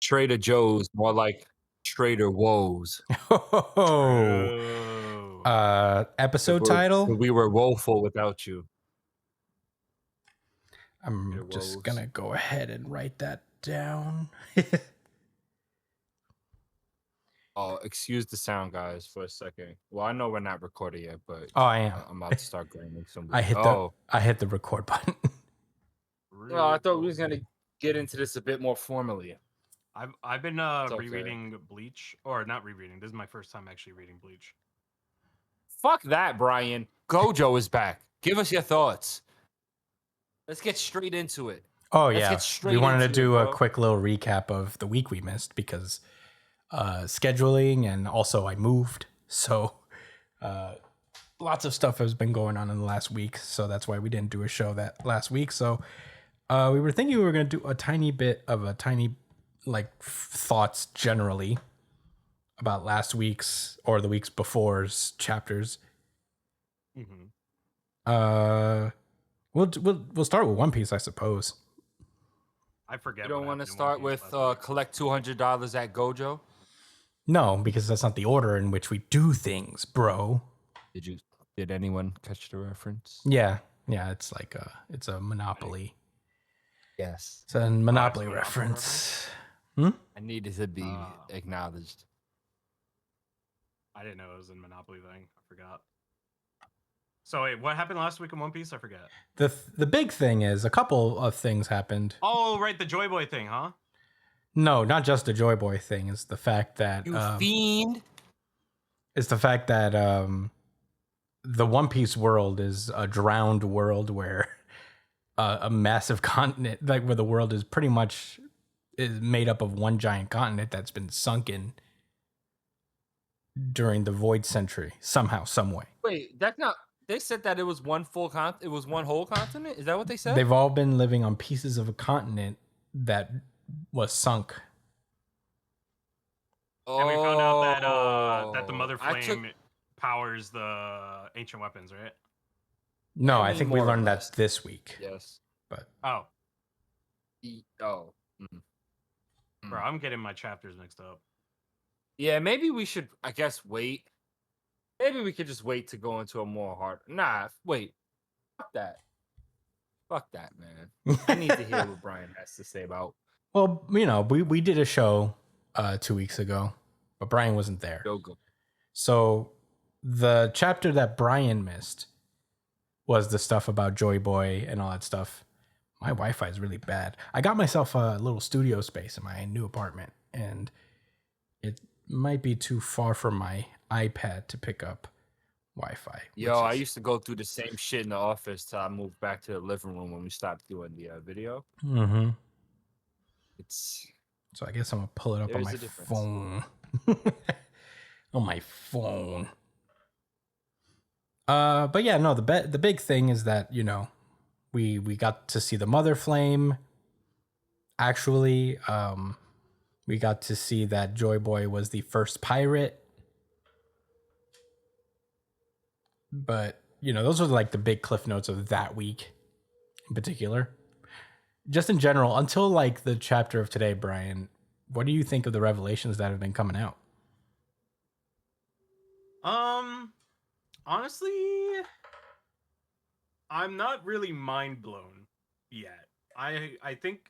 Trader Joe's, more like Trader Woes. Oh, True. episode title. We were woeful without you. I'm Trader just Woes. gonna go ahead and write that down. Oh, excuse the sound, guys, for a second. Well, I know we're not recording yet, but Oh, I am. I'm about to start grinding some. I hit the record button. Well, I thought we was gonna get into this a bit more formally. I've been okay. rereading Bleach, or not rereading. This is my first time actually reading Bleach. Fuck that, Brian. Gojo is back. Give us your thoughts. Let's get straight into it. Oh Let's yeah, get straight we wanted to into do it, a bro. quick little recap of the week we missed because scheduling, and also I moved, so lots of stuff has been going on in the last week. So that's why we didn't do a show that last week. So we were thinking we were going to do a tiny bit of thoughts generally about last week's or the weeks before's chapters. Mm-hmm. We'll start with One Piece, I suppose. I forget. You don't what want to happened in start One Piece with last week. collect $200 at Gojo? No, because that's not the order in which we do things, bro. Did anyone catch the reference? Yeah, it's like it's a Monopoly. Yes. It's a Monopoly Monopoly reference. I needed to be acknowledged. I didn't know it was a Monopoly thing. I forgot. So wait, what happened last week in One Piece? I forget. The big thing is a couple of things happened. Oh, right, the Joy Boy thing, huh? No, not just the Joy Boy thing. It's the fact that You fiend. It's the fact that the One Piece world is a drowned world where a massive continent, like where the world is pretty much is made up of one giant continent that's been sunken during the Void Century somehow, some way. Wait, that's not. They said that it was one full continent. It was one whole continent. Is that what they said? They've all been living on pieces of a continent that was sunk. And we found out that the Mother I Flame powers the ancient weapons, right? No, I I mean, think we more or learned less. that this week. Yes. But Oh, Oh. bro, I'm getting my chapters mixed up. Yeah, maybe we should, I guess, wait. Maybe we could just wait to go into a more hard. Nah, wait. Fuck that. Fuck that, man. I need to hear what Brian has to say about. well, we did a show 2 weeks ago, but Brian wasn't there. Yoga. So the chapter that Brian missed was the stuff about Joy Boy and all that stuff. My Wi-Fi is really bad. I got myself a little studio space in my new apartment, and it might be too far from my iPad to pick up Wi-Fi. Yo, I used to go through the same shit in the office till I moved back to the living room when we stopped doing the video. Mm-hmm. It's So I guess I'm gonna pull it up on There is my a difference. phone. On my phone. But yeah, no. The big thing is that we got to see the Mother Flame. Actually, we got to see that Joy Boy was the first pirate. But those are like the big cliff notes of that week, in particular. Just in general, until like the chapter of today, Brian, what do you think of the revelations that have been coming out? Honestly, I'm not really mind blown yet. I think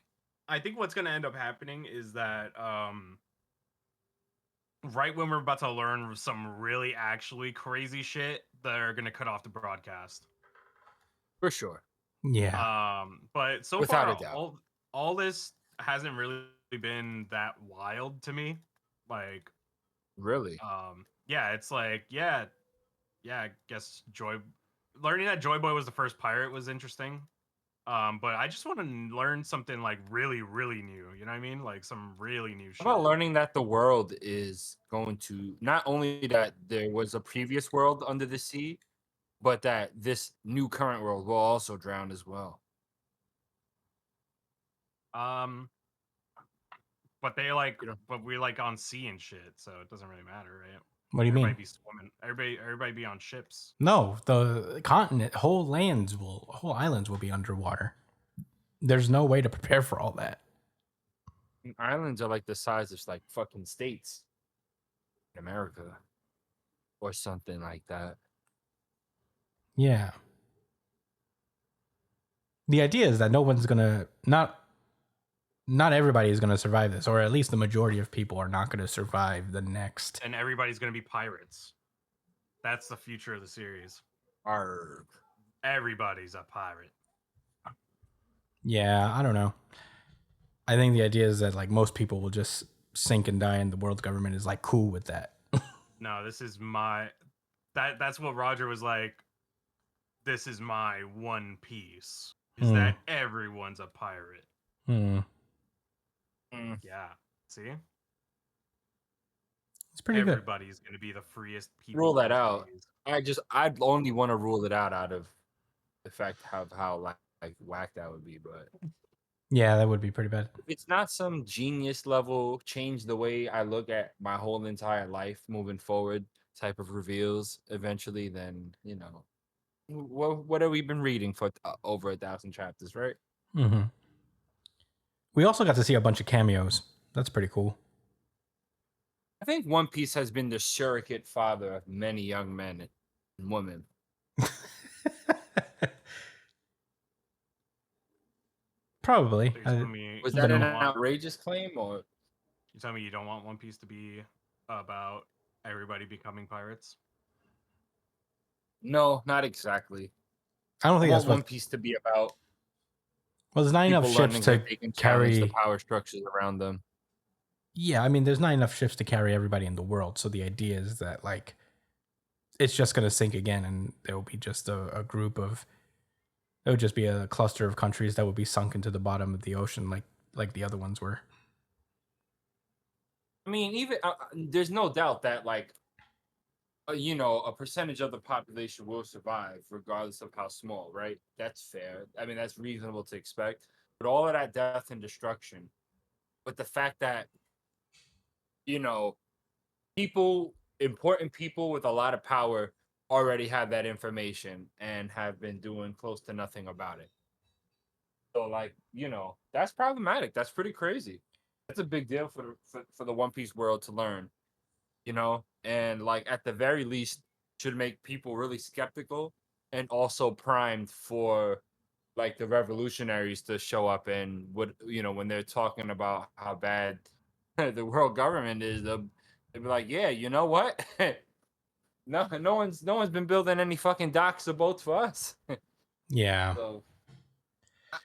what's gonna end up happening is that right when we're about to learn some really actually crazy shit, they're gonna cut off the broadcast. for sure. Yeah. But so Without far, a doubt. all this hasn't really been that wild to me. Like, Really? yeah, it's like, yeah, I guess learning that Joy Boy was the first pirate was interesting. But I just want to learn something like really, really new. You know what I mean? Like some really new shit. How about learning that the world is going to not only that there was a previous world under the sea, but that this new current world will also drown as well. But but we're like on sea and shit, so it doesn't really matter, right? What do you Everybody mean? be swimming. Everybody be on ships. No, the continent, whole islands will be underwater. There's no way to prepare for all that. Islands are like the size of like fucking states in America or something like that. Yeah. The idea is that no one's gonna not everybody is gonna survive this, or at least the majority of people are not gonna survive the next. And everybody's gonna be pirates. That's the future of the series. Arg. Everybody's a pirate. Yeah, I don't know. I think the idea is that like most people will just sink and die, and the world government is like cool with that. No, this is my that's what Roger was like. This is my One Piece. Is that everyone's a pirate? Hmm. Yeah. See? It's pretty good. Everybody's gonna be the freest people. Rule that these out. days. I'd only want to rule it out of the fact how like whack that would be, but Yeah, that would be pretty bad. it's not some genius level change the way I look at my whole entire life moving forward type of reveals eventually, then what have we been reading for over 1,000 chapters, right? Mm-hmm. We also got to see a bunch of cameos. That's pretty cool. I think One Piece has been the surrogate father of many young men and women. Probably. So you're telling me Was you that don't an want- outrageous claim, or You tell me you don't want One Piece to be about everybody becoming pirates? no? Not exactly. I don't I think want that's One what. Piece to be about Well, there's not enough people ships learning to that they can challenge the carry. power structures around them. Yeah, I mean, there's not enough ships to carry everybody in the world. So the idea is that like it's just gonna sink again, and there will be just a group of. It would just be a cluster of countries that would be sunk into the bottom of the ocean, like the other ones were. I mean, even there's no doubt that like a percentage of the population will survive regardless of how small, right? That's fair. I mean, that's reasonable to expect. But all of that death and destruction, but the fact that you know important people with a lot of power already have that information and have been doing close to nothing about it. So like, that's problematic. That's pretty crazy. That's a big deal for the One Piece world to learn, and like at the very least should make people really skeptical and also primed for like the revolutionaries to show up and when they're talking about how bad the world government is, they'll be like, yeah, you know what? No one's been building any fucking docks or boats for us. Yeah. So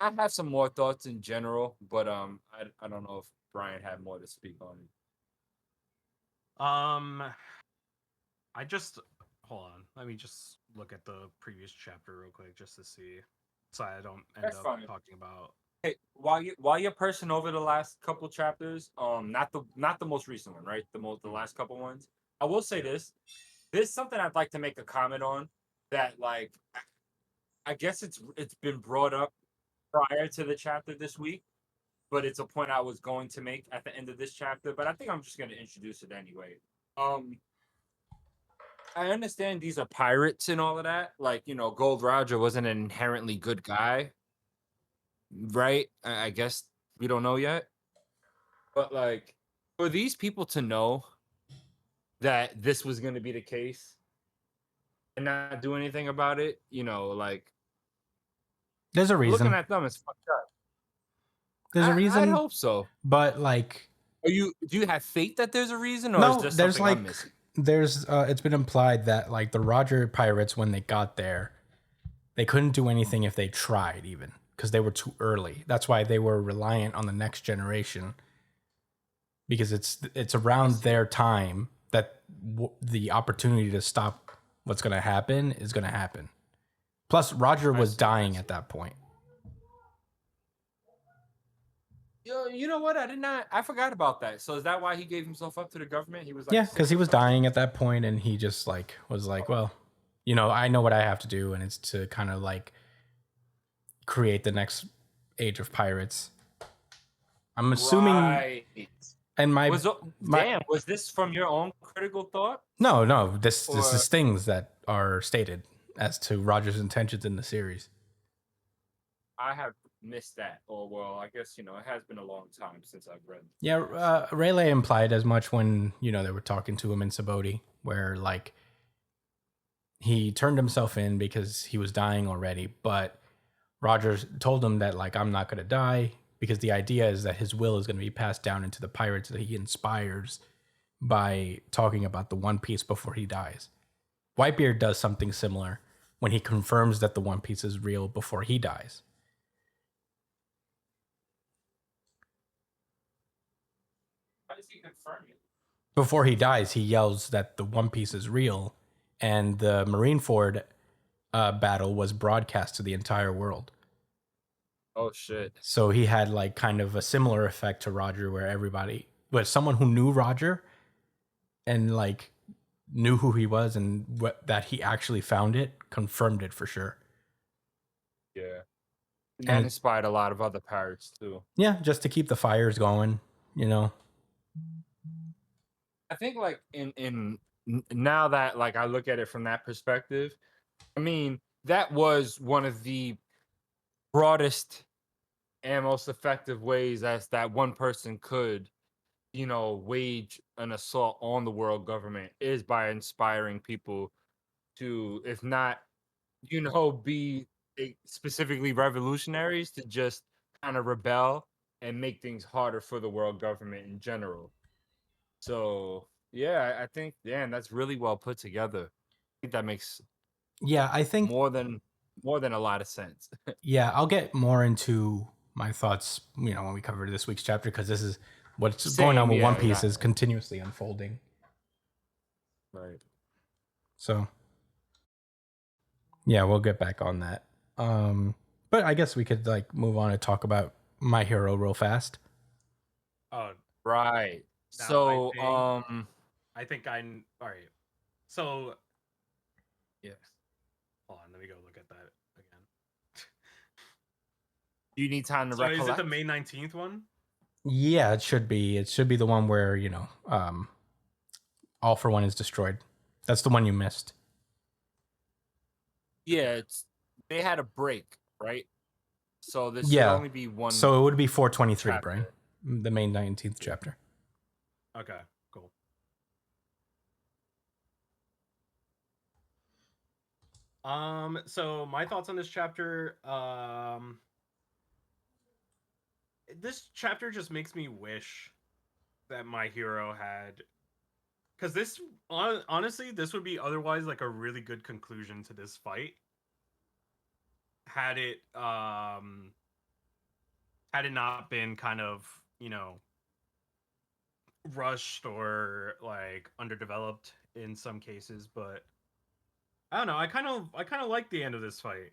I have some more thoughts in general, but I don't know if Brian had more to speak on. I just hold on. Let me just look at the previous chapter real quick just to see, so I don't end That's up fine. talking about. Hey, while you're pursing over the last couple chapters, not the most recent one, right? The last couple ones. I will say this. There's something I'd like to make a comment on that, like, I guess it's been brought up prior to the chapter this week, but it's a point I was going to make at the end of this chapter. But I think I'm just going to introduce it anyway. I understand these are pirates and all of that. Like, Gold Roger wasn't an inherently good guy, right? I guess we don't know yet. But like, for these people to know that this was going to be the case and not do anything about it, like There's a reason. looking at them is fucked up. There's a reason. I hope so. But like, do you have faith that there's a reason, or no, is there there's something I'm missing? there's it's been implied that like the Roger pirates, when they got there, they couldn't do anything if they tried, even because they were too early. That's why they were reliant on the next generation, because it's around their time that the opportunity to stop what's going to happen is going to happen. Plus, Roger was dying at that point. You know what? I forgot about that. So is that why he gave himself up to the government? He was like, Yeah, because he was dying at that point, and he just like was like, well, I know what I have to do, and it's to kind of like create the next age of pirates. I'm assuming. Right. And was this from your own critical thought? No. This is things that are stated as to Roger's intentions in the series. I have missed that. Or well, I guess it has been a long time since I've read. Yeah, Rayleigh implied as much when they were talking to him in Saboti, where like he turned himself in because he was dying already, but Rogers told him that like I'm not gonna die because the idea is that his will is gonna be passed down into the pirates that he inspires by talking about the One Piece before he dies. Whitebeard does something similar when he confirms that the One Piece is real before he dies. How does he confirm it? Before he dies, he yells that the One Piece is real, and the Marineford battle was broadcast to the entire world. Oh shit! So he had like kind of a similar effect to Roger, where everybody, but someone who knew Roger and like knew who he was and that he actually found it, confirmed it for sure. Yeah, and that And inspired a lot of other pirates too. yeah, just to keep the fires going, I think like now that like I look at it from that perspective, I mean that was one of the broadest and most effective ways as that one person could wage an assault on the world government is by inspiring people to, if not, be specifically revolutionaries, to just kind of rebel and make things harder for the world government in general. So yeah, I think, yeah, and that's really well put together. I think that makes yeah, I think more than a lot of sense. yeah, I'll get more into my thoughts, when we cover this week's chapter because this is what's going on Same, with One yeah, Piece is continuously unfolding. right. So yeah, we'll get back on that. But I guess we could like move on and talk about My Hero real fast. Oh, Right. now So, I think all right. So yeah. hold on, let me go look at that again. Do you need time to So is it recollect? the May 19th one? Yeah, it should be. It should be the one where All for One is destroyed. That's the one you missed. Yeah, they had a break, right? So this should Yeah. only be one So it would be 423, chapter. Brian. The May 19th chapter. Okay, cool. So my thoughts on this chapter, this chapter just makes me wish that my hero had, because this honestly this would be otherwise like a really good conclusion to this fight had it not been kind of rushed or like underdeveloped in some cases. But I don't know, I kind of like the end of this fight,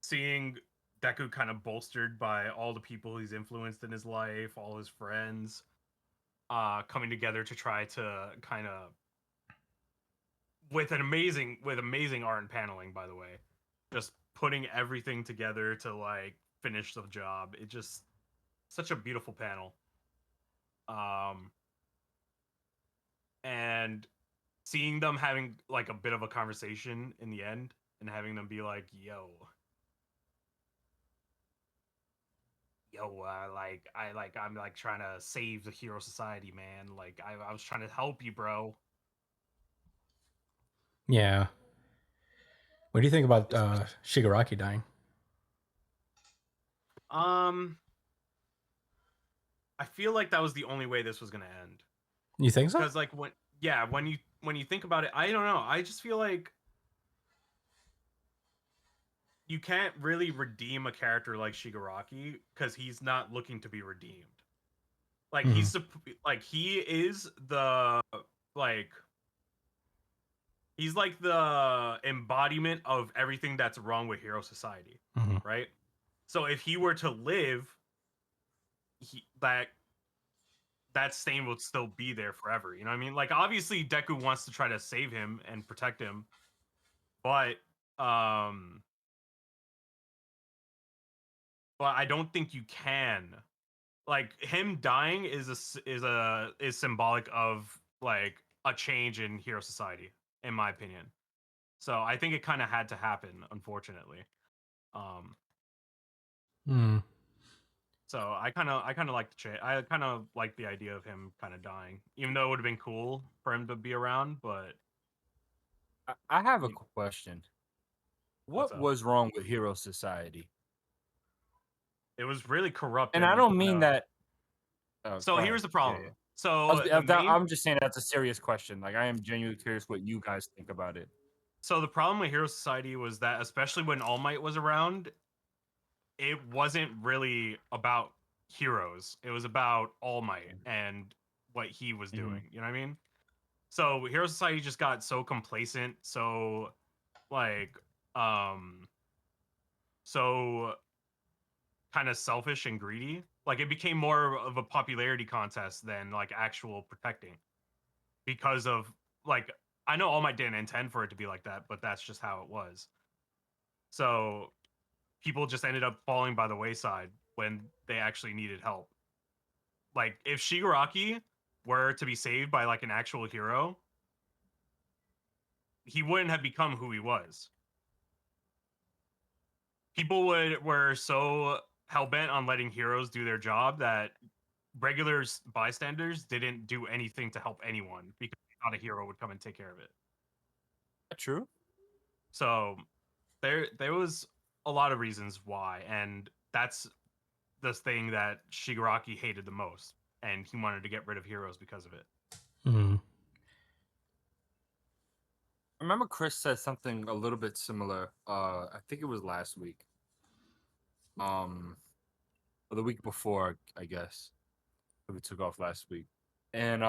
seeing Deku kind of bolstered by all the people he's influenced in his life, all his friends, coming together to try to kind of, with amazing art and paneling, by the way, just putting everything together to like finish the job. It just such a beautiful panel. Um and seeing them having like a bit of a conversation in the end and having them be like, yo, I'm like trying to save the hero society, man. Like I was trying to help you, bro. Yeah. What do you think about Shigaraki dying? Um, I feel like that was the only way this was gonna end. You think so? Because like when you think about it, I don't know. I just feel like you can't really redeem a character like Shigaraki because he's not looking to be redeemed. Like Mhm. he is the like he's like the embodiment of everything that's wrong with hero society, Mhm. right? So if he were to live, that stain would still be there forever. You know what I mean? Like obviously Deku wants to try to save him and protect him, but um but I don't think you can. Like him dying is symbolic of like a change in hero society, in my opinion. So I think it kind of had to happen, unfortunately. Um Hmm. So I kind of like the I kind of like the idea of him kind of dying, even though it would have been cool for him to be around. But I have a you- question. what's What up? was wrong with Hero Society? It was really corrupt And I and don't mean that. Oh, so go ahead. here's the Yeah, problem. yeah. So the main I'm just saying that's a serious question. Like, I am genuinely curious what you guys think about it. so the problem with Hero Society was that, especially when All Might was around, it wasn't really about heroes. It was about All Might and what he was Hmm. doing. You know what I mean? So Hero Society just got so complacent, so like um so kind of selfish and greedy. Like it became more of a popularity contest than like actual protecting because of like I know All Might didn't intend for it to be like that, but that's just how it was. So people just ended up falling by the wayside when they actually needed help. Like if Shigaraki were to be saved by like an actual hero, he wouldn't have become who he was. People were so hell bent on letting heroes do their job that regular bystanders didn't do anything to help anyone because they thought a hero would come and take care of it. True. So there was a lot of reasons why, and that's the thing that Shigaraki hated the most, and he wanted to get rid of heroes because of it. Hmm. I remember Chris said something a little bit similar. I think it was last week. Or the week before, I guess. We took off last week, and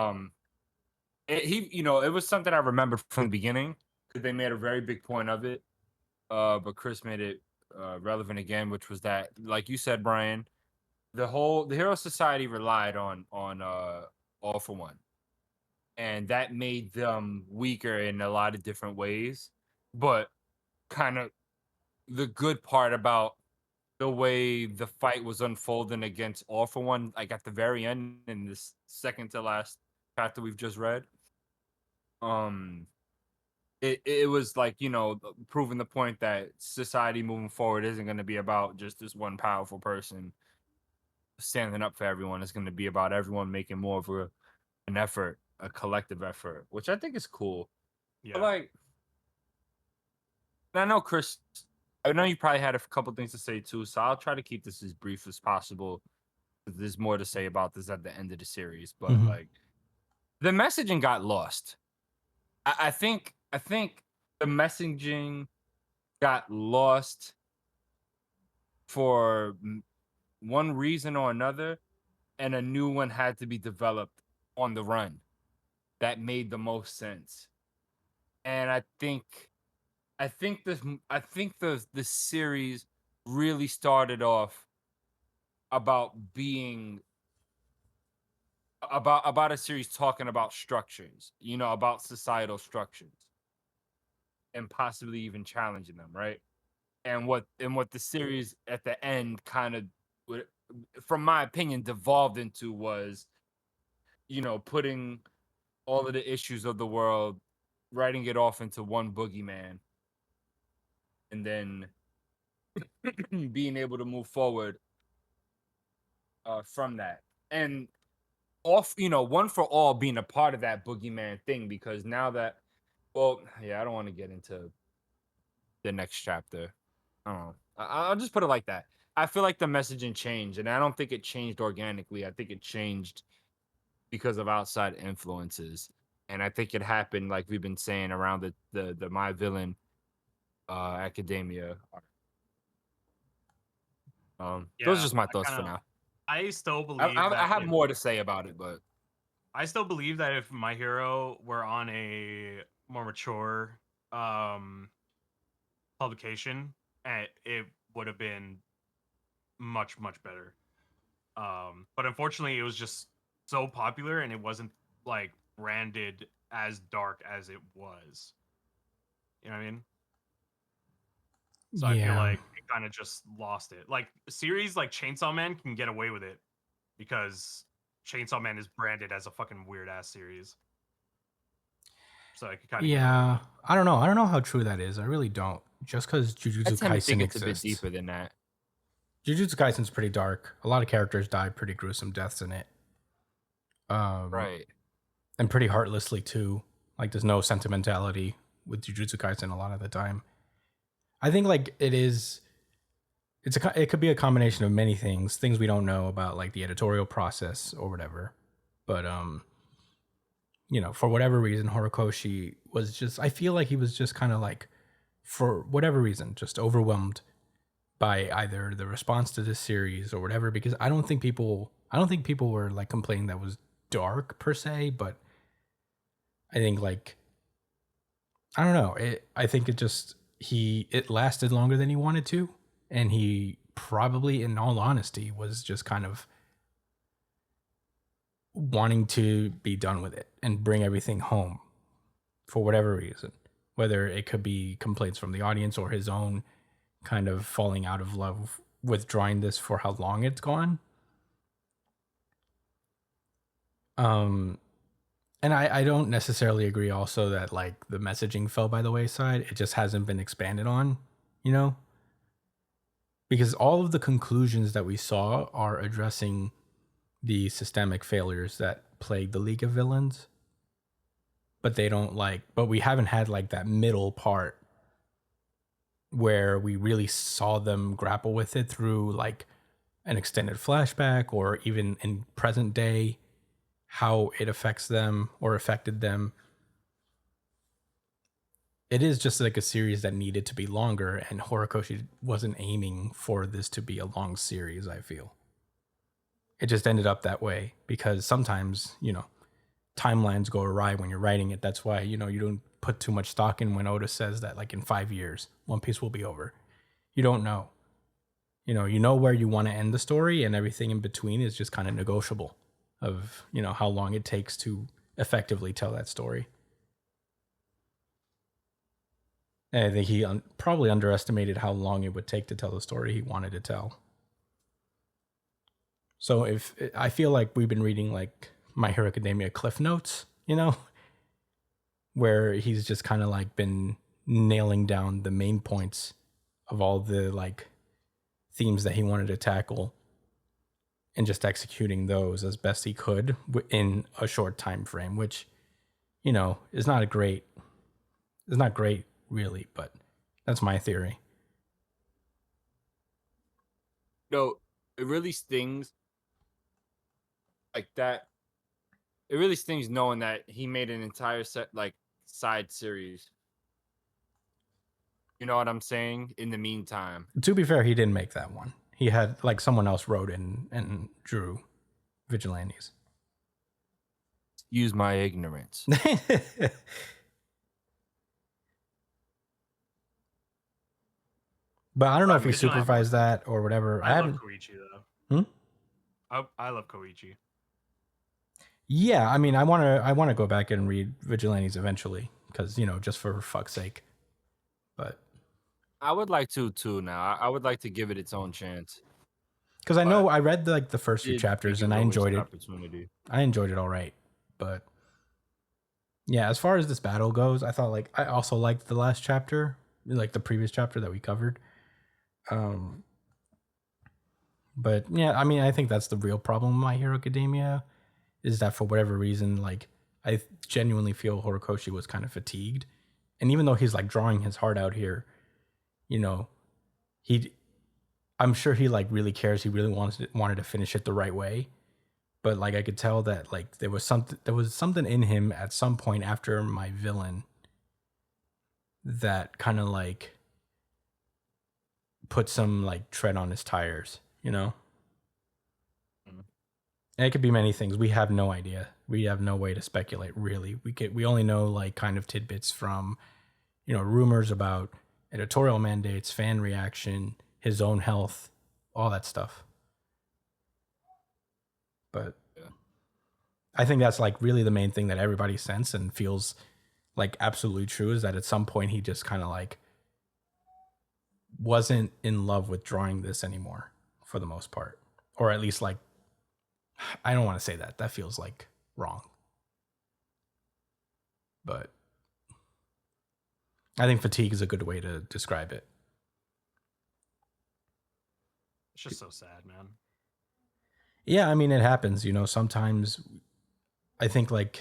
it was something I remember from the beginning because they made a very big point of it. But Chris made it relevant again, which was that, like you said, Brian, the Hero Society relied on All for One, and that made them weaker in a lot of different ways. But kind of the good part about the way the fight was unfolding against All for One, like at the very end in this second to last chapter we've just read, um, it was like, proving the point that society moving forward isn't going to be about just this one powerful person standing up for everyone. It's going to be about everyone making more of an effort, a collective effort, which I think is cool. But Yeah, like, and I know Chris, I know you probably had a couple things to say too, so I'll try to keep this as brief as possible. There's more to say about this at the end of the series, but Hmm. like the messaging got lost. I think the messaging got lost for one reason or another, and a new one had to be developed on the run that made the most sense. And I think the series really started off about being about a series talking about structures, about societal structures and possibly even challenging them, right? And what the series at the end kind of, from my opinion, devolved into was, putting all of the issues of the world, writing it off into one boogeyman, and then being able to move forward from that. And one for all being a part of that boogeyman thing, because now that, well, yeah, I don't want to get into the next chapter. I don't know. I'll just put it like that. I feel like the messaging changed, and I don't think it changed organically. I think it changed because of outside influences, and I think it happened, like we've been saying, around the My Villain academia. Those are yeah. just my thoughts for now. I still I, believe I, I that have if more to say about it, but I still believe that if My Hero were on a more mature um publication, it would have been much better. But unfortunately, it was just so popular and it wasn't like branded as dark as it was. You know what I mean? So I feel Yeah. like it kind of just lost it. Like a series like Chainsaw Man can get away with it because Chainsaw Man is branded as a fucking weird ass series. So I could kind of get away with Yeah. it. I don't know. I don't know how true that is. I really don't. Just because I Jujutsu tend to think Kaisen it's a bit exists. deeper than that. Jujutsu Kaisen's pretty dark. A lot of characters die pretty gruesome deaths in it. Right. And pretty heartlessly too. Like there's no sentimentality with Jujutsu Kaisen a lot of the time. I think like it could be a combination of many things we don't know about like the editorial process or whatever. But for whatever reason Horikoshi was just, I feel like he was just kind of like, for whatever reason, just overwhelmed by either the response to this series or whatever, because I don't think people were like complaining that was dark per se, but I think like, I don't know, I think it lasted longer than he wanted to, and he probably, in all honesty, was just kind of wanting to be done with it and bring everything home for whatever reason, whether it could be complaints from the audience or his own kind of falling out of love with drawing this for how long it's gone. And I don't necessarily agree also that like the messaging fell by the wayside. It just hasn't been expanded on, because all of the conclusions that we saw are addressing the systemic failures that plague the League of Villains. But we haven't had like that middle part where we really saw them grapple with it through like an extended flashback or even in present day, how it affects them or affected them. It is just like a series that needed to be longer, and Horikoshi wasn't aiming for this to be a long series, I feel. It just ended up that way because sometimes, timelines go awry when you're writing it. That's why, you don't put too much stock in when Oda says that like in 5 years, One Piece will be over. You don't know. You know where you want to end the story, and everything in between is just kind of negotiable of, how long it takes to effectively tell that story. And I think he probably underestimated how long it would take to tell the story he wanted to tell. So if I feel like we've been reading like My Hero Academia Cliff Notes, where he's just kind of like been nailing down the main points of all the like themes that he wanted to tackle and just executing those as best he could in a short time frame, which, is not great really, but that's my theory. No, it really stings like that. It really stings knowing that he made an entire side series. You know what I'm saying? In the meantime, To be fair, he didn't make that one. He had like someone else wrote and drew Vigilantes. use my ignorance. But I don't know if he Vigilante- supervised that or whatever. I love Koichi though. I love Koichi. Yeah, I mean, I want to go back and read Vigilantes eventually because just for fuck's sake. But I would like to too. Now I would like to give it its own chance because I know I read like the first few Did chapters think and I was enjoyed an it. Opportunity. I enjoyed it all right, but yeah, as far as this battle goes, I thought like I also liked the last chapter, like the previous chapter that we covered. But yeah, I mean, I think that's the real problem with My Hero Academia is that for whatever reason, like I genuinely feel Horikoshi was kind of fatigued, and even though he's like drawing his heart out here, I'm sure he like really cares. He really wanted to finish it the right way. But like I could tell that like there was something in him at some point after My Villain that kind of like put some like tread on his tires, And it could be many things. We have no idea. We have no way to speculate really. We only know like kind of tidbits from rumors about editorial mandates, fan reaction, his own health, all that stuff. But I think that's like really the main thing that everybody senses and feels like absolutely true is that at some point he just kind of like wasn't in love with drawing this anymore for the most part. Or at least like, I don't want to say that. That feels like wrong. But I think fatigue is a good way to describe it. It's just so sad, man. Yeah, I mean, it happens. You know, sometimes I think like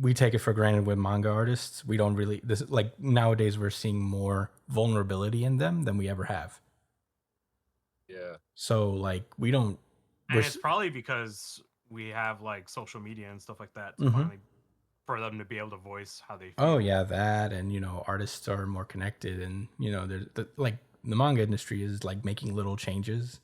we take it for granted with manga artists. We don't really this like nowadays we're seeing more vulnerability in them than we ever have. Yeah. So like we don't. And We're it's probably because we have like social media and stuff like that to Mhm. finally for them to be able to voice how they feel. Oh yeah, that, and you know, artists are more connected, and you know, there's like the manga industry is like making little changes.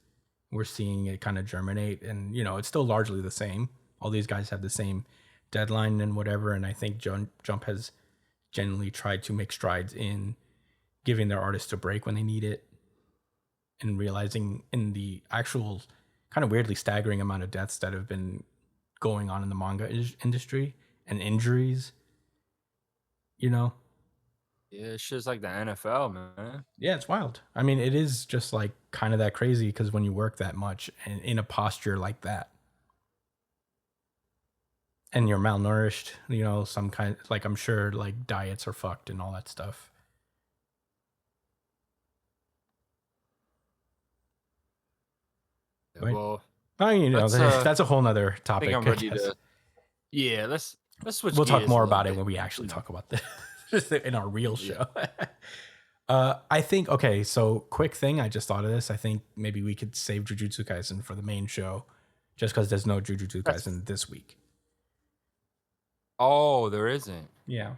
We're seeing it kind of germinate, and you know, it's still largely the same. All these guys have the same deadline and whatever, and I think Jump has genuinely tried to make strides in giving their artists a break when they need it, and realizing in the actual kind of weirdly staggering amount of deaths that have been going on in the manga industry and injuries. You know, Yeah, it's just like the NFL, man. yeah, it's wild. I mean, it is just like kind of that crazy because when you work that much and in a posture like that, and you're malnourished, you know, some kind like I'm sure like diets are fucked and all that stuff. Yeah, Right? well, Oh, you know, let's, that's a whole nother I topic. think I'm I ready guess. to. Yeah, let's switch. We'll talk gears a more little about it bit. when we actually You know. talk about this in our real Yeah. show. I think okay. So quick thing, I just thought of this. I think maybe we could save Jujutsu Kaisen for the main show, just because there's no Jujutsu That's- Kaisen this week. Oh, there isn't. Yeah,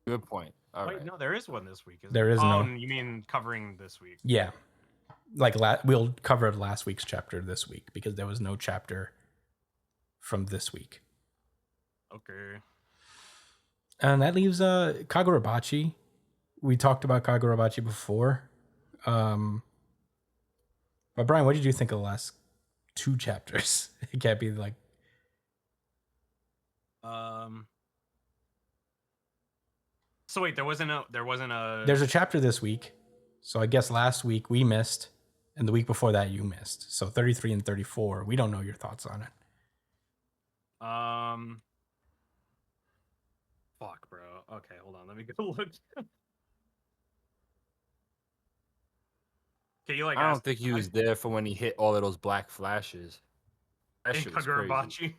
Good point. All Wait, right. no, there is one this week. Isn't there there? is Oh, no. you mean covering this week? Yeah, like we'll cover last week's chapter this week because there was no chapter from this week, Okay. and that leaves Kagurabachi. We talked about Kagurabachi before, but Brian, what did you think of the last two chapters? It can't be like So wait, there wasn't a. there's a chapter this week, so I guess last week we missed, and the week before that you missed. So 33 and 34, we don't know your thoughts on it. Fuck, bro. Okay, hold on. Let me go look. Can you like? I don't ask- think he was there for when he hit all of those black flashes. That in shit was crazy. Kagurabachi.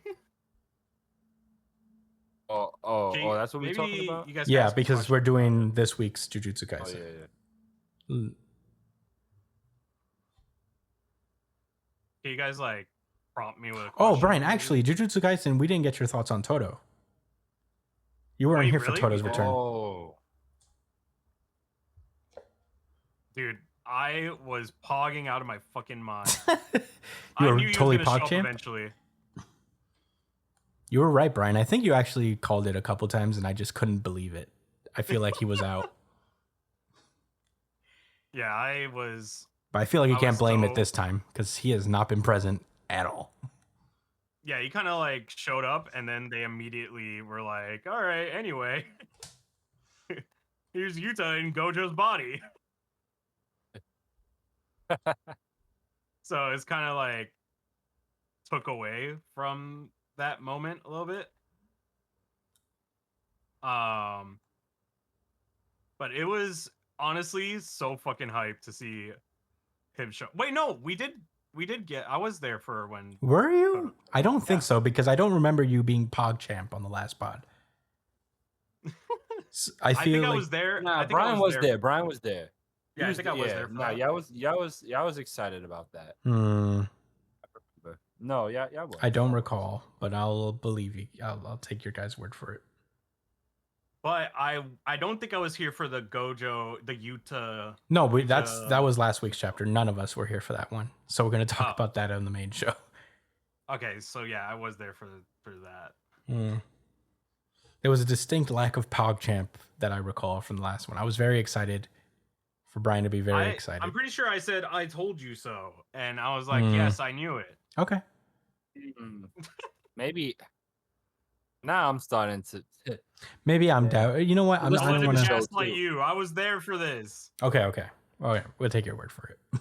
Oh, that's what we're talking Maybe about. you guys can Yeah, ask a because question we're about doing it. this week's Jujutsu Oh Kaisen. yeah. Mm, Can you guys like prompt me with a Oh, question? Brian, maybe? actually, Jujutsu Kaisen, we didn't get your thoughts on Toto. You weren't Wait, here for really? Toto's We return. Oh, Dude, I was pogging out of my fucking mind. You I were knew he totally was gonna show up PogChamp? eventually. You were right, Brian. I think you actually called it a couple times, and I just couldn't believe it. I feel like he was out, Yeah, I was. but I feel like you I can't was blame it so- this time because he has not been present at all. Yeah, he kind of like showed up, and then they immediately were like, "All right, anyway, here's Yuta in Gojo's body." So it's kind of like took away from that moment a little bit. But it was honestly so fucking hyped to see him show. Wait, no, we did get. I was there for when. Were you? Toto- I don't think Yeah. so because I don't remember you being PogChamp on the last pod. I I feel think like I was there. nah, I think Brian I was there. there. Brian was there. He Yeah, I think I was there for Nah, that. y'all was excited about that. But no, yeah, was. I don't recall, but I'll believe you. I'll take your guys' word for it. But I don't think I was here for the Gojo, the Yuta. No, Yuta- that was last week's chapter. None of us were here for that one, so we're gonna talk Oh. about that on the main show. Okay, so yeah, I was there for that. There was a distinct lack of PogChamp that I recall from the last one. I was very excited for Brian to be very excited. I'm pretty sure I said I told you so, and I was like, Mm. yes, I knew it. Okay. Maybe. Now I'm starting to. Maybe I'm down. You know what? I Listen don't to want the to. show. Just like too. you, I was there for this. Okay. Okay. We'll take your word for it.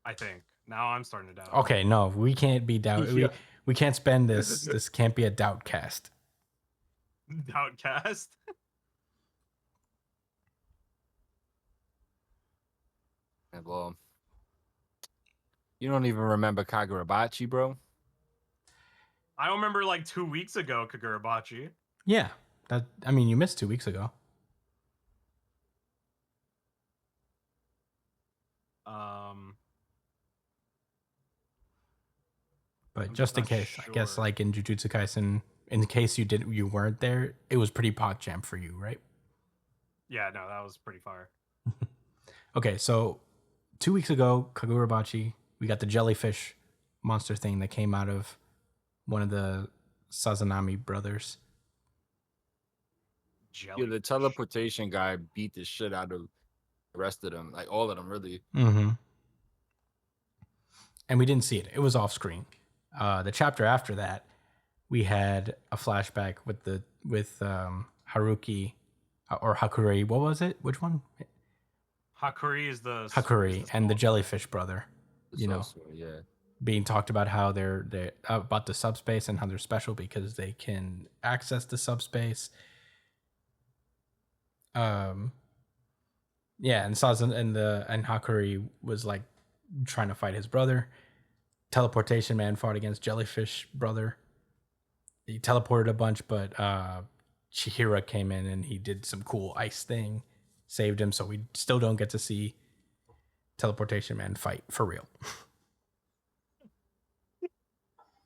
I think now I'm starting to doubt. Okay. No, we can't be doubt. Yeah. We can't spend this. This can't be a doubt cast. Outcast. Yeah, well, You don't even remember Kagurabachi, bro? I don't remember like 2 weeks ago, Kagurabachi. Yeah, I mean, you missed 2 weeks ago. Um, But I'm just just in not case, I guess sure. like in Jujutsu Kaisen, in case you weren't there, it was pretty PogChamp for you, right? Yeah, no, that was pretty fire. Okay, so 2 weeks ago, Kagurabachi, we got the jellyfish monster thing that came out of one of the Sazanami brothers. Yeah, the Jellyfish. teleportation guy beat the shit out of the rest of them, like all of them, really. Mm-hmm. And we didn't see it; it was off screen. The chapter after that, we had a flashback with Haruki or Hakuri. What was it? Which one? Hakuri is the Hakuri and the small- jellyfish brother. It's You know, also, yeah. being talked about how they're about the subspace and how they're special because they can access the subspace. Yeah, and Sazan and Hakuri was like trying to fight his brother. Teleportation Man fought against Jellyfish brother. He teleported a bunch, but Chihira came in and he did some cool ice thing, saved him. So we still don't get to see Teleportation Man fight for real.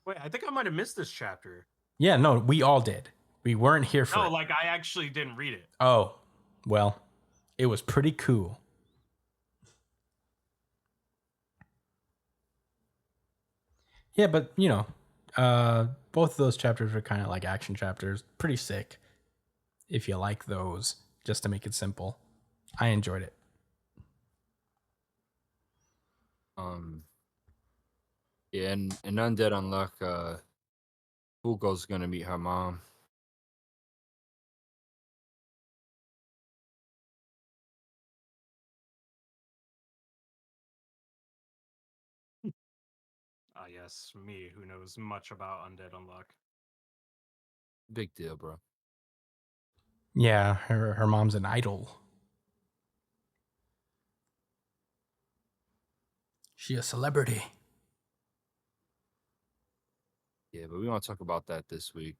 Wait, I think I might have missed this chapter. Yeah, no, we all did. We weren't here for No, it. like I actually didn't read it. Oh, well, it was pretty cool. Yeah, but you know, both of those chapters were kind of like action chapters. Pretty sick if you like those, just to make it simple. I enjoyed it. Yeah, and Undead Unluck, Fugo's gonna meet her mom. Ah, yes, me, who knows much about Undead Unluck. Big deal, bro. Yeah, her mom's an idol. She a celebrity. Yeah, but we want to talk about that this week.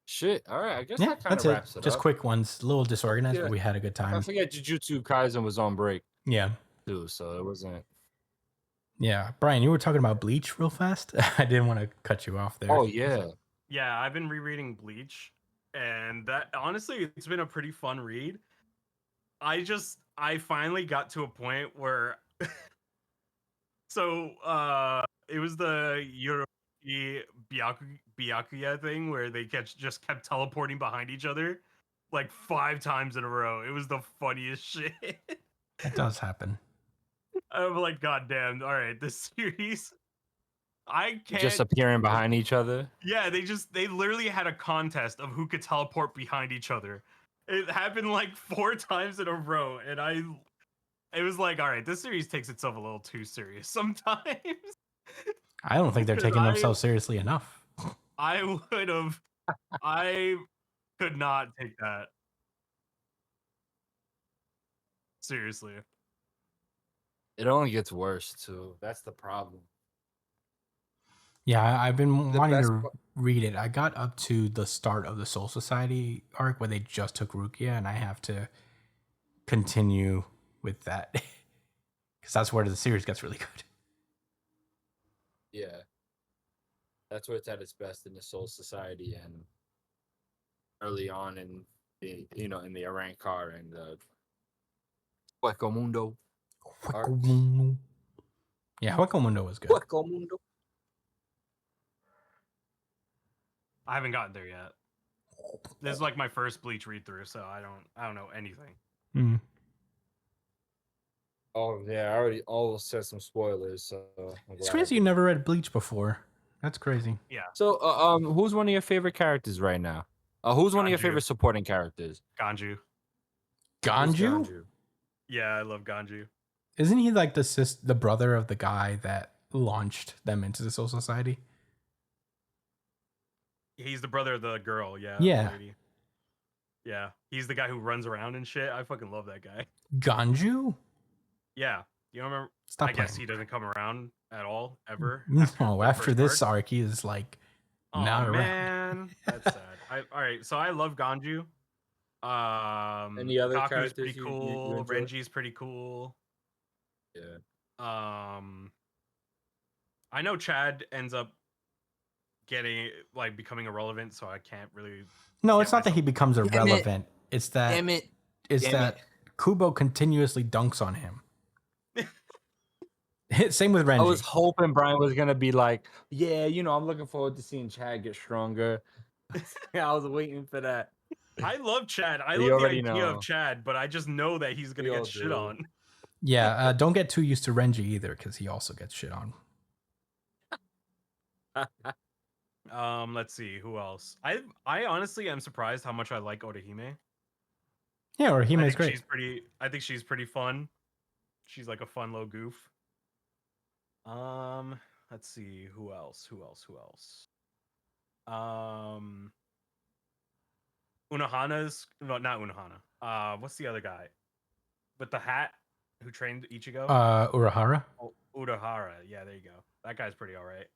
Shit. All right, I guess Yeah, that kind that's of it. wraps it Just up. quick ones, a little disorganized, Yeah. but we had a good I time. forget Jujutsu Kaisen was on break Yeah, too, so it wasn't. yeah. Brian, you were talking about Bleach real fast. I didn't want to cut you off there. Oh yeah, Yeah, I've been rereading Bleach, and that honestly, it's been a pretty fun read. I finally got to a point where so it was the Yoroki Byakuya thing where they just kept teleporting behind each other like 5 times in a row. It was the funniest shit. That does happen. I'm like, God damn, all right, this series. I just can't. appearing behind each other. Yeah, they literally had a contest of who could teleport behind each other. It happened like 4 times in a row, and it was like, all right, this series takes itself a little too serious sometimes. I don't think they're Because taking themselves seriously enough. I would have, I could not take that seriously. It only gets worse too. That's the problem. Yeah, I've been The wanting best. to read it. I got up to the start of the Soul Society arc where they just took Rukia, and I have to continue with that because that's where the series gets really good. Yeah, that's where it's at its best in the Soul Society and early on in the in the Arankar and the Hueco Mundo. arcs. Yeah, Hueco Mundo was good. Hueco Mundo. I haven't gotten there yet. This is like my first Bleach read through, so I don't know anything. Mm. Oh yeah, I already almost said some spoilers. So It's crazy you never read Bleach before. That's crazy. Yeah, So who's one of your favorite characters right now? Who's one of your Ganju. favorite supporting characters? Ganju. Who's Ganju? Yeah, I love Ganju. Isn't he like the brother of the guy that launched them into the Soul Society? He's the brother of the girl. Yeah. Yeah. The lady. Yeah, he's the guy who runs around and shit. I fucking love that guy. Ganju? Yeah. You don't remember? Stop I guess playing. he doesn't come around at all ever. No, the after first this arc. arc, he is like Oh not around. man, that's sad. All right, so I love Ganju. Any other Kaku's characters pretty you cool. enjoy? Renji's pretty cool. Yeah. I know Chad ends up getting like becoming irrelevant, so I can't really. No, get it's not that he myself- becomes Damn it. irrelevant. It's that Damn it. it's Damn that Kubo continuously dunks on him. Same with Renji. I was hoping Brian was gonna be like, yeah, I'm looking forward to seeing Chad get stronger. I was waiting for that. I love Chad. I You love the already idea know. of Chad, but I just know that he's gonna We all get shit do. on. Yeah, don't get too used to Renji either, because he also gets shit on. Let's see who else. I honestly am surprised how much I like Orihime. Yeah, or I Hime's think great. she's pretty fun. She's like a fun little goof. Let's see who else. Unohana's not Unohana. What's the other guy with the hat who trained Ichigo? Urahara. Oh, Urahara. Yeah, there you go. That guy's pretty all right.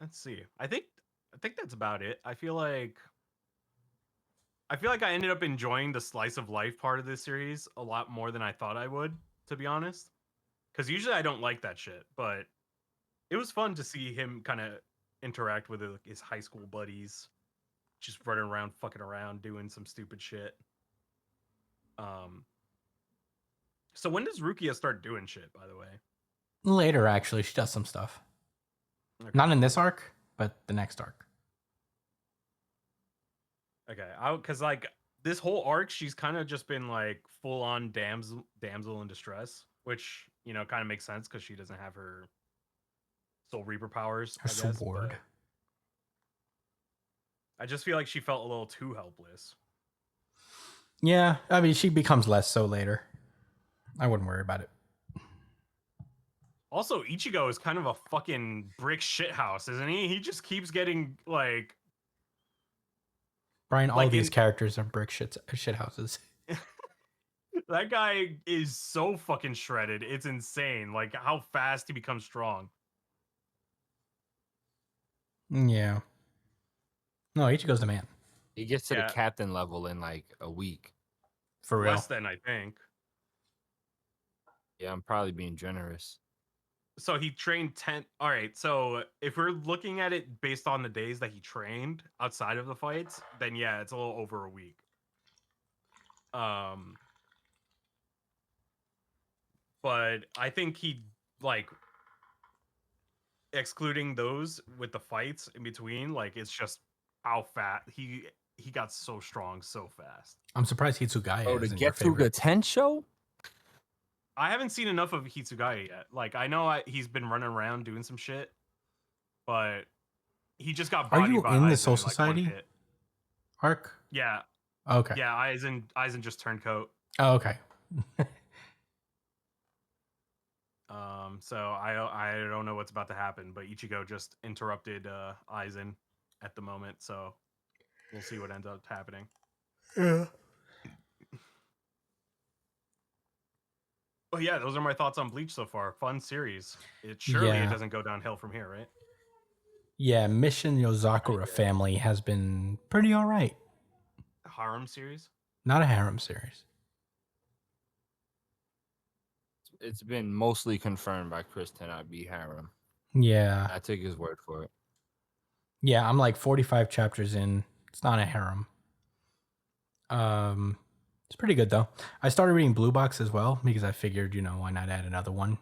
Let's see. I think that's about it. I feel like I ended up enjoying the slice of life part of this series a lot more than I thought I would, to be honest. Because usually I don't like that shit, but it was fun to see him kind of interact with his high school buddies, just running around, fucking around, doing some stupid shit. So when does Rukia start doing shit, by the way? Later, actually, she does some stuff. Okay. Not in this arc, but the next arc. Okay, because like this whole arc, she's kind of just been like full on damsel in distress, which kind of makes sense because she doesn't have her Soul Reaper powers. Her I guess, sword. but I just feel like she felt a little too helpless. Yeah, I mean, she becomes less so later. I wouldn't worry about it. Also, Ichigo is kind of a fucking brick shithouse, isn't he? He just keeps getting like. Brian, all Like these in- characters are brick shit houses. That guy is so fucking shredded. It's insane. Like how fast he becomes strong. Yeah. No, Ichigo's the man. He gets to Yeah. the captain level in like a week. For real. Less than, I think. Yeah, I'm probably being generous. So he trained 10. All right. So if we're looking at it based on the days that he trained outside of the fights, then yeah, it's a little over a week. But I think he like excluding those with the fights in between, like it's just how fat he got so strong so fast. I'm surprised Hitsugaya Oh, to isn't your get to favorite. Tensho? I haven't seen enough of Hitsugaya yet. Like I know he's been running around doing some shit, but he just got Are bodied you by in the Aizen Soul in, like, one Society hit. arc? Yeah, Okay. yeah. Aizen just turned coat. Oh, okay. So I don't know what's about to happen, but Ichigo just interrupted Aizen at the moment, so we'll see what ends up happening. Yeah. But yeah, those are my thoughts on Bleach so far. Fun series. Surely Yeah. it doesn't go downhill from here, right? Yeah, Mission Yozakura family has been pretty all right. Harem series. Not a harem series. It's been mostly confirmed by Chris to not be harem. Yeah. I take his word for it. Yeah, I'm like 45 chapters in. It's not a harem. It's pretty good though. I started reading Blue Box as well because I figured, why not add another one?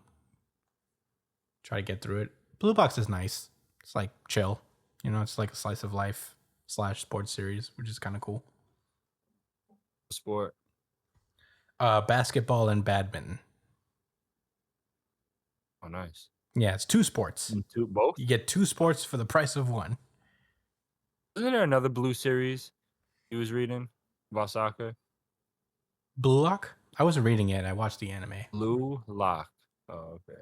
Try to get through it. Blue Box is nice. It's like chill. It's like a slice of life / sports series, which is kind of cool. Sport. Basketball and badminton. Oh, nice. Yeah, it's 2 sports. Both? You get 2 sports for the price of 1. Isn't there another blue series he was reading about soccer? Blue Lock? I wasn't reading it. I watched the anime. Blue Lock. Oh, okay.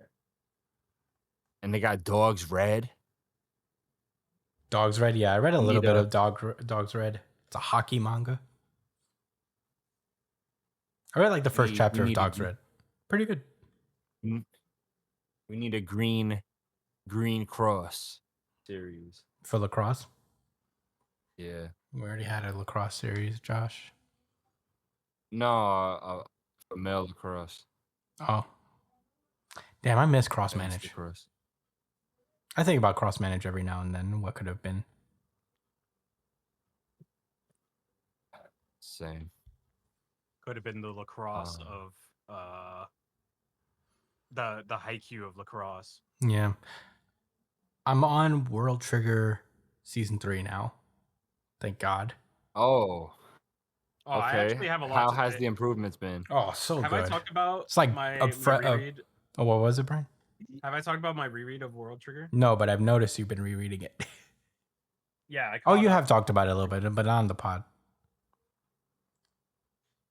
And they got Dogs Red. Dogs Red? Yeah, I read a little bit Nita. of Dogs Red. It's a hockey manga. I really like the first We chapter of need a Dog's Red. Pretty good. we need a green cross series. For lacrosse. Yeah. We already had a lacrosse series, Josh. No, for male lacrosse. Oh. Damn, I miss cross Men's manage. lacrosse. I think about cross manage every now and then. What could have been? Same. Could have been the lacrosse of the haiku of lacrosse. Yeah. I'm on World Trigger season 3 now. Thank God. Oh, Oh, I okay. actually have a lot How to has say. the improvements been? Oh, so Have good. I talked about It's like my my reread? oh, what was it, Brian? Have I talked about my reread of World Trigger? No, but I've noticed you've been rereading it. Yeah. I Oh, caught you up. have talked about it a little bit, but not on the pod.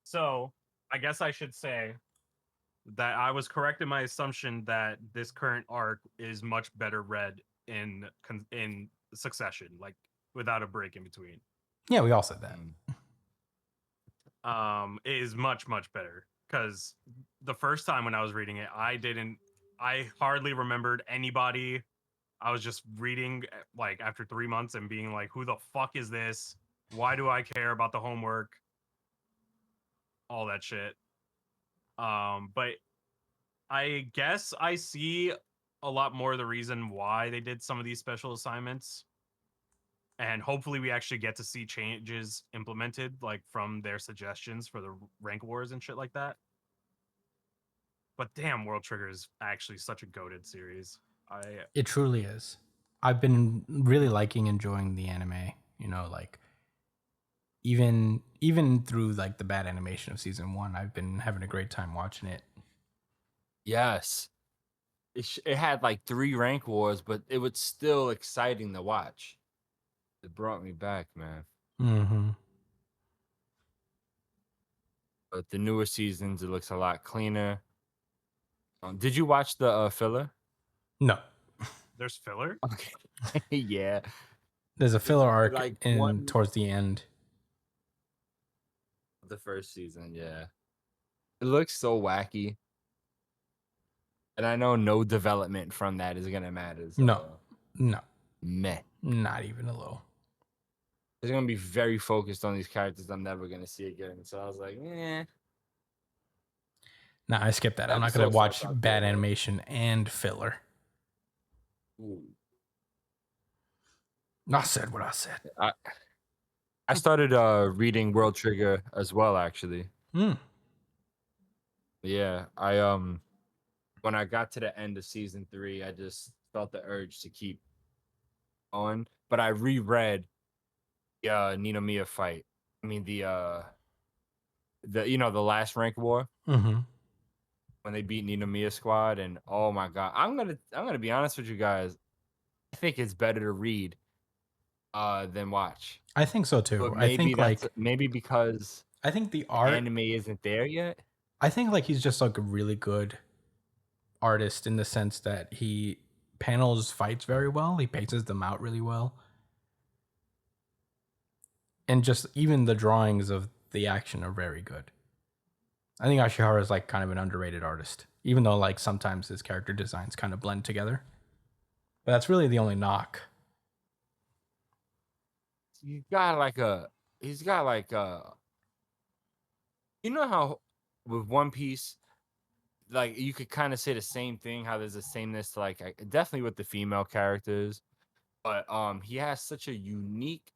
So I guess I should say that I was correct in my assumption that this current arc is much better read in succession, like without a break in between. Yeah, we all said that. It is much better because the first time when I was reading it, I hardly remembered anybody. I was just reading like after 3 months and being like, who the fuck is this? Why do I care about the homework? All that shit. But I guess I see a lot more of the reason why they did some of these special assignments. And hopefully we actually get to see changes implemented, like from their suggestions for the rank wars and shit like that. But damn, World Trigger is actually such a goated series. It truly is. I've been really enjoying the anime, you know, like even through like the bad animation of season 1, I've been having a great time watching it. Yes. It had like 3 rank wars, but it was still exciting to watch. It brought me back, man. Mm-hmm. But the newer seasons, it looks a lot cleaner. Did you watch the filler? No. There's filler. Okay. Yeah. There's a filler arc like in towards the end. The first season, yeah. It looks so wacky. And I know no development from that is gonna matter. So No. meh. Not even a little. It's gonna be very focused on these characters I'm never gonna see again. So I was like, eh. Nah, I skipped that. I'm not gonna Episode watch starts out bad there. animation and filler. Ooh. I said what I said. I started reading World Trigger as well, actually. Hmm. Yeah, I when I got to the end of season 3, I just felt the urge to keep on. But I reread Ninomiya fight. I mean the the last rank war Mm-hmm. when they beat Ninomiya squad, and oh my god, I'm gonna be honest with you guys. I think it's better to read than watch. I think so too. But I maybe think that's like maybe because I think the the art. anime isn't there yet. I think like he's just like a really good artist in the sense that he panels fights very well. He paces them out really well. And just even the drawings of the action are very good. I think Ashihara is like kind of an underrated artist, even though like sometimes his character designs kind of blend together. But that's really the only knock. He's got like you know how with One Piece, like you could kind of say the same thing, how there's a sameness to like definitely with the female characters, but he has such a unique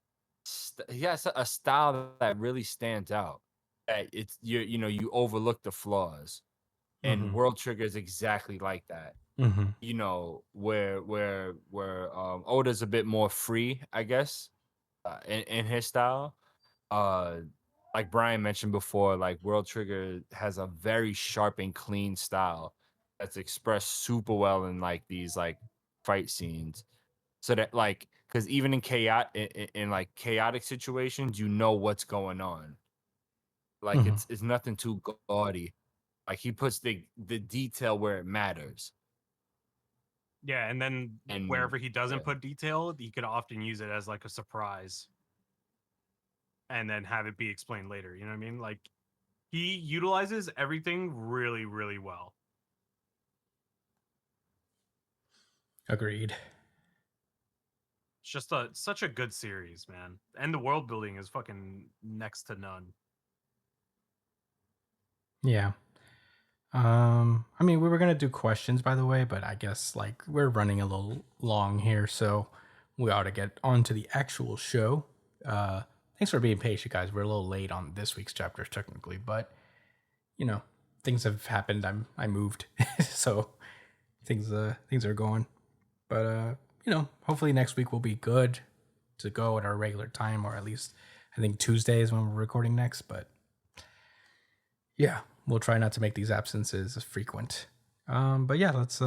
he has a style that really stands out, that it's you overlook the flaws, and Mm-hmm. World Trigger is exactly like that. Mm-hmm. You know, where Oda's a bit more free, I guess, in his style. Uh, like Brian mentioned before, like World Trigger has a very sharp and clean style that's expressed super well in like these like fight scenes. So that like, because even in in like chaotic situations, you know what's going on. Like Mm-hmm. it's nothing too gaudy. Like he puts the detail where it matters. Yeah, and then And wherever he doesn't yeah. put detail, he could often use it as like a surprise and then have it be explained later. You know what I mean? Like he utilizes everything really, really well. Agreed. It's just such a good series, man. And the world building is fucking next to none. Yeah. I mean, we were gonna do questions, by the way, but I guess like we're running a little long here, so we ought to get on to the actual show. Thanks for being patient, guys. We're a little late on this week's chapters, technically, but you know, things have happened. I moved, so things are going. But you know, hopefully next week will be good to go at our regular time, or at least I think Tuesday is when we're recording next. But yeah, we'll try not to make these absences as frequent. But yeah, let's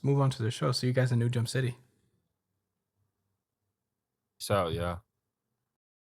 move on to the show. See you guys in New Jump City. So yeah.